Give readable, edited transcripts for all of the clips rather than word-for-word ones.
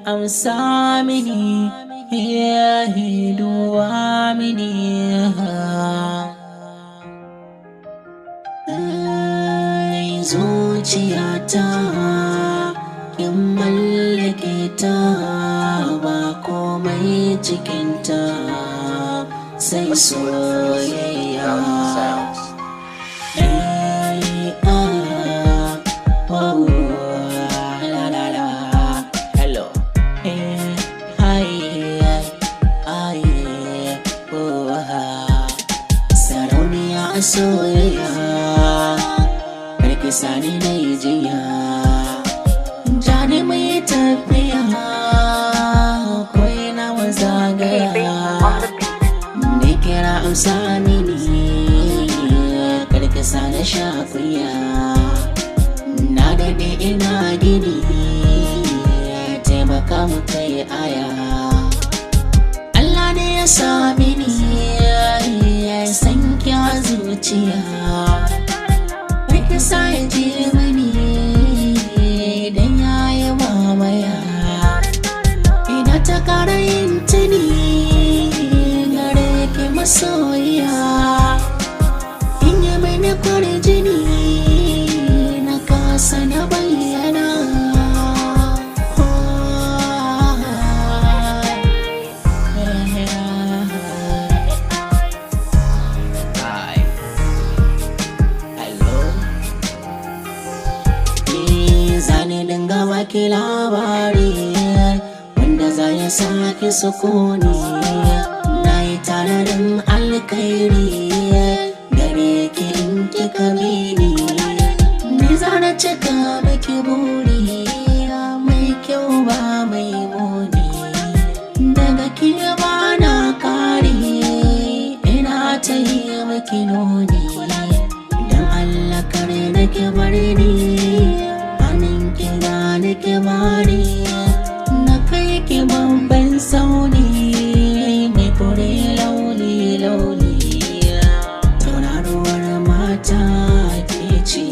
amsa mini, duwa mini. Zuciyata kin mallake ta, ba komai cikinta sai soyayya. Soyayya karki sani na yi jiya, jani mai tafiya kwai na mazagaya. Ni kira amsa mini, karki sani shakuya. Na daɗe ina gini, taimaka mu kai aya. Allah ne ya sami ni, ya san kya zuciya. Rike sa ya je mani dan ya yi mamaya. Ina ta kara yin tuni gare ki masoyiya. In yi mini kwarjini na kasa na bayyana. Zane dinga baki labari wanda za ya saki sukuni. Na yi tararin alkairi gare ki in kika bini. Ni zana cika miki buri mai kyau ba mai muni. Daga ki ba na kari ina ta yi miki nuni. Dan Allah kare da ki bari ni, nake mari na kai ki babban sauni mai kore launi launi. Tauraruwar mata ke ce,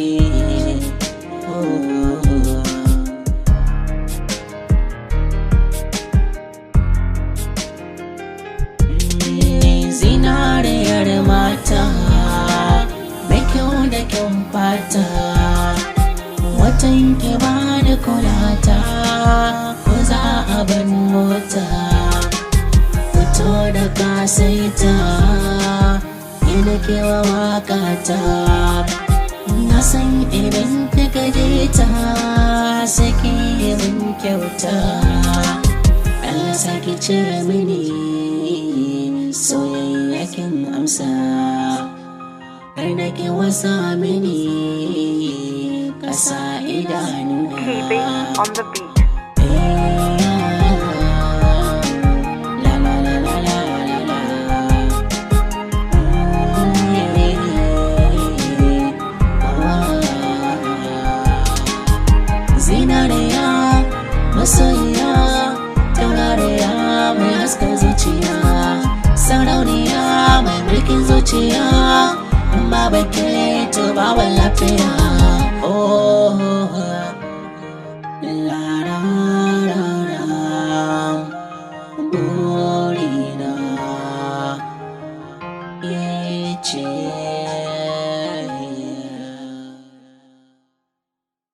zinariyar mata mai kyau da kyan fata. Watan ki bani kulata ko za a ban mota. Fito da kasaita ina kewa wakata. Na san idan kika je ta saki min kyauta. Allah saki ce mini soyayya kin amsa. Har da ke wasa mini kasa idanuna. KB on the beat. Zinariya masoyiya, taurariya mai haskar zuciya. Sarauniya mai mulkin zuciya, in ba ke to ba lafiya. Oh